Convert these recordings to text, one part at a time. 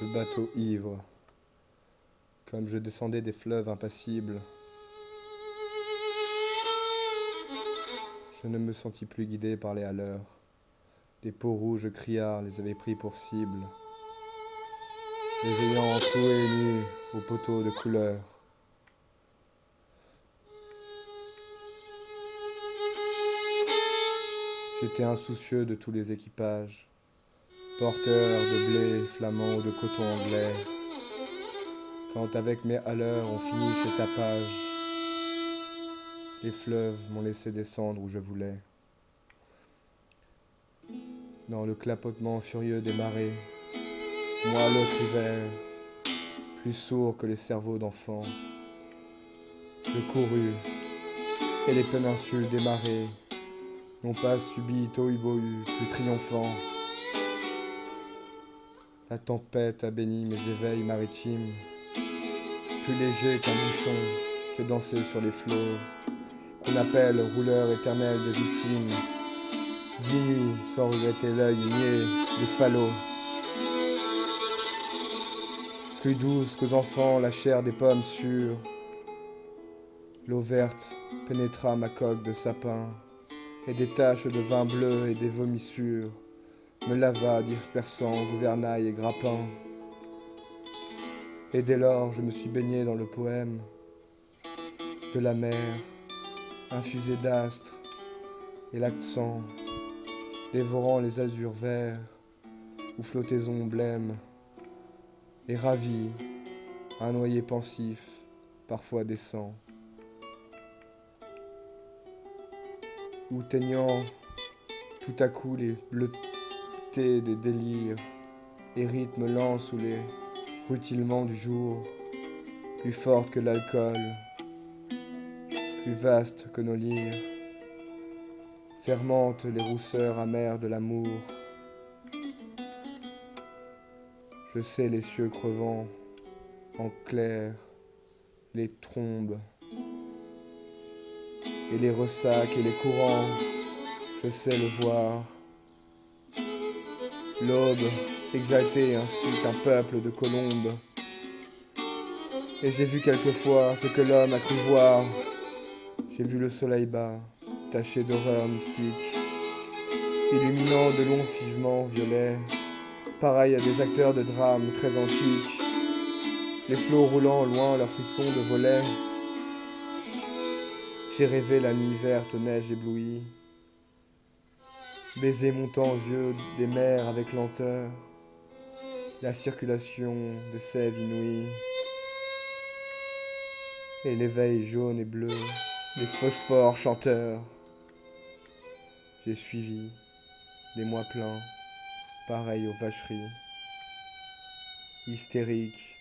le bateau ivre, comme je descendais des fleuves impassibles, je ne me sentis plus guidé par les haleurs. Des peaux rouges criards les avaient pris pour cible, les ayant cloués nus aux poteaux de couleur. J'étais insoucieux de tous les équipages, porteurs de blé flamand ou de coton anglais. Quand avec mes haleurs on finit ces tapages, les fleuves m'ont laissé descendre où je voulais. Dans le clapotement furieux des marées, moi l'autre hiver, plus sourd que les cerveaux d'enfants, je courus, et les péninsules des marées n'ont pas subi tohu-bohu plus triomphant. La tempête a béni mes éveils maritimes, plus léger qu'un bouchon, j'ai dansé sur les flots, qu'on appelle rouleur éternel de victimes. 10 nuits sans regretter l'œil niais des falots. Plus douce qu'aux enfants la chair des pommes sûres, l'eau verte pénétra ma coque de sapin, et des taches de vin bleu et des vomissures me lava dispersant gouvernail et grappin. Et dès lors je me suis baigné dans le poème de la mer, infusé d'astres et l'accent, dévorant les azurs verts où flottaison blême, et ravi, un noyer pensif, parfois descend. Ou teignant tout à coup les bleutés des délires, et rythmes lents sous les rutilements du jour, plus forte que l'alcool, plus vaste que nos lyres, fermente les rousseurs amères de l'amour. Je sais les cieux crevant en clair, les trombes et les ressacs et les courants, je sais le voir. L'aube exaltée ainsi qu'un peuple de colombes. Et j'ai vu quelquefois ce que l'homme a cru voir. J'ai vu le soleil bas, taché d'horreur mystique, illuminant de longs figements violets, pareils à des acteurs de drames très antiques, les flots roulant au loin leurs frissons de volets. J'ai rêvé la nuit verte aux neiges éblouies, baiser montant aux yeux des mers avec lenteur, la circulation des sèves inouïes, et l'éveil jaune et bleu, les phosphores chanteurs. J'ai suivi des mois pleins, pareils aux vacheries, hystériques,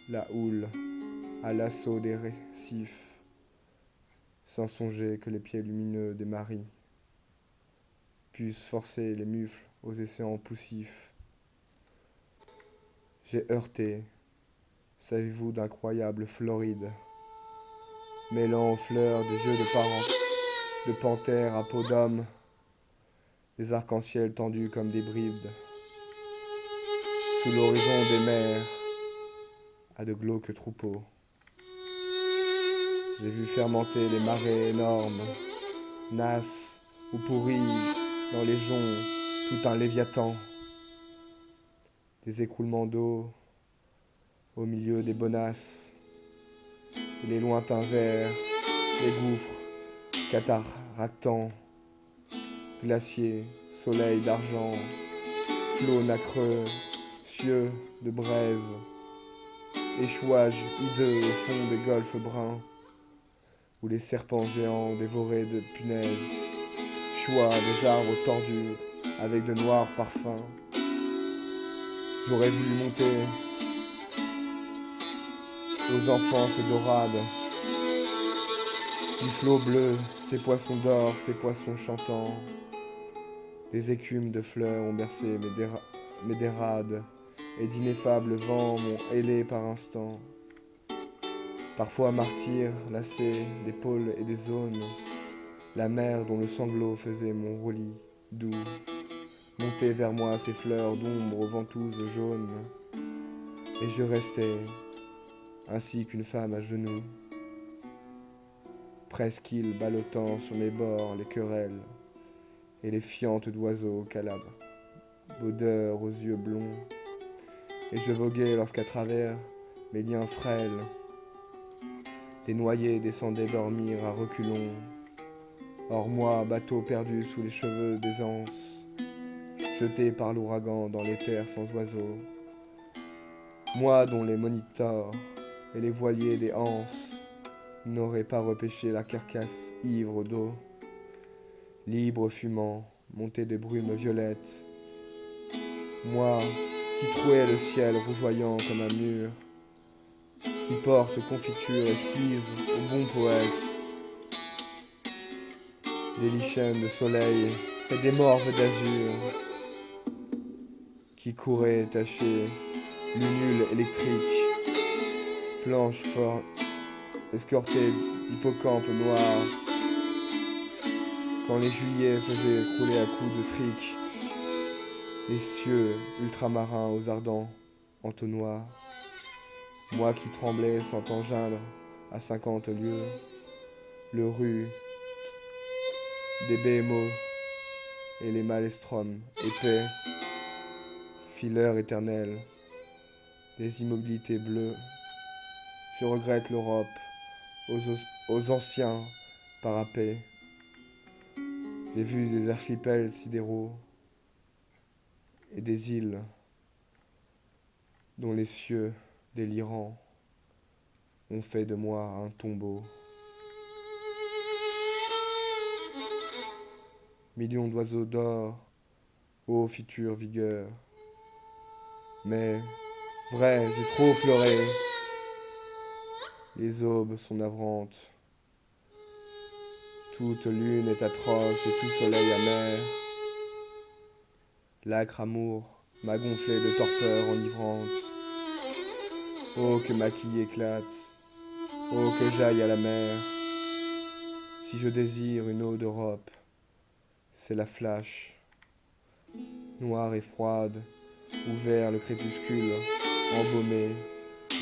la houle, à l'assaut des récifs, sans songer que les pieds lumineux des maris puissent forcer les mufles aux océans poussifs. J'ai heurté, savez-vous, d'incroyables Florides, mêlant aux fleurs des yeux de panthère à peau d'homme, des arcs-en-ciel tendus comme des brides, sous l'horizon des mers, à de glauques troupeaux. J'ai vu fermenter les marées énormes, nasses ou pourries dans les joncs, tout un léviathan. Des écroulements d'eau au milieu des bonasses, et les lointains vers, les gouffres cataractants, glaciers, soleil d'argent, flots nacreux, cieux de braise, échouages hideux au fond des golfes bruns, où les serpents géants dévorés de punaises choient des arbres tordus avec de noirs parfums. J'aurais voulu monter aux enfants ces dorades, du flot bleu, ces poissons d'or, ces poissons chantants. Les écumes de fleurs ont bercé mes dérades, et d'ineffables vents m'ont ailé par instants. Parfois martyr, lassé d'épaules et des zones, la mer dont le sanglot faisait mon roulis doux, montait vers moi ses fleurs d'ombre aux ventouses jaunes. Et je restais, ainsi qu'une femme à genoux, presqu'île ballottant sur mes bords les querelles et les fientes d'oiseaux calabres, d'odeurs aux yeux blonds. Et je voguais lorsqu'à travers mes liens frêles, des noyés descendaient dormir à reculons. Or moi, bateau perdu sous les cheveux des anses, jeté par l'ouragan dans les terres sans oiseaux, moi dont les monitors et les voiliers des anses n'auraient pas repêché la carcasse ivre d'eau, libre fumant, monté des brumes violettes, moi qui trouais le ciel rougeoyant comme un mur, qui porte confiture esquisse au bon poète, des lichens de soleil et des morves d'azur, qui couraient tachés, lunules électriques, planches fortes, escortées d'hippocampes noirs, quand les juillets faisaient crouler à coups de trique les cieux ultramarins aux ardents entonnoirs, moi qui tremblais sentant geindre à 50 lieues le rue des béhémots et les maelstroms épais, fileurs éternels, des immobilités bleues. Je regrette l'Europe aux anciens parapets. J'ai vu des archipels sidéraux et des îles dont les cieux délirants ont fait de moi un tombeau. Millions d'oiseaux d'or, ô future vigueur. Mais, vrai, j'ai trop pleuré. Les aubes sont navrantes. Toute lune est atroce et tout soleil amer. L'âcre amour m'a gonflé de torpeur enivrante. Oh, que ma quille éclate. Oh, que j'aille à la mer. Si je désire une eau d'Europe, c'est la flash. Noire et froide, ouvert le crépuscule, embaumé,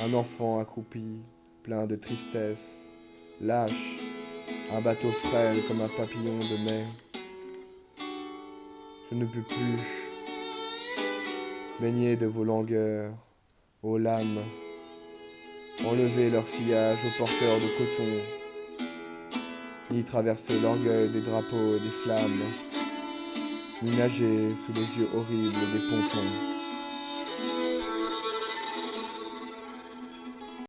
un enfant accroupi, plein de tristesse, lâche, un bateau frêle comme un papillon de mai. Je ne peux plus baigner de vos langueurs, aux lames, enlever leur sillage aux porteurs de coton, ni traverser l'orgueil des drapeaux et des flammes, ni nager sous les yeux horribles des pontons.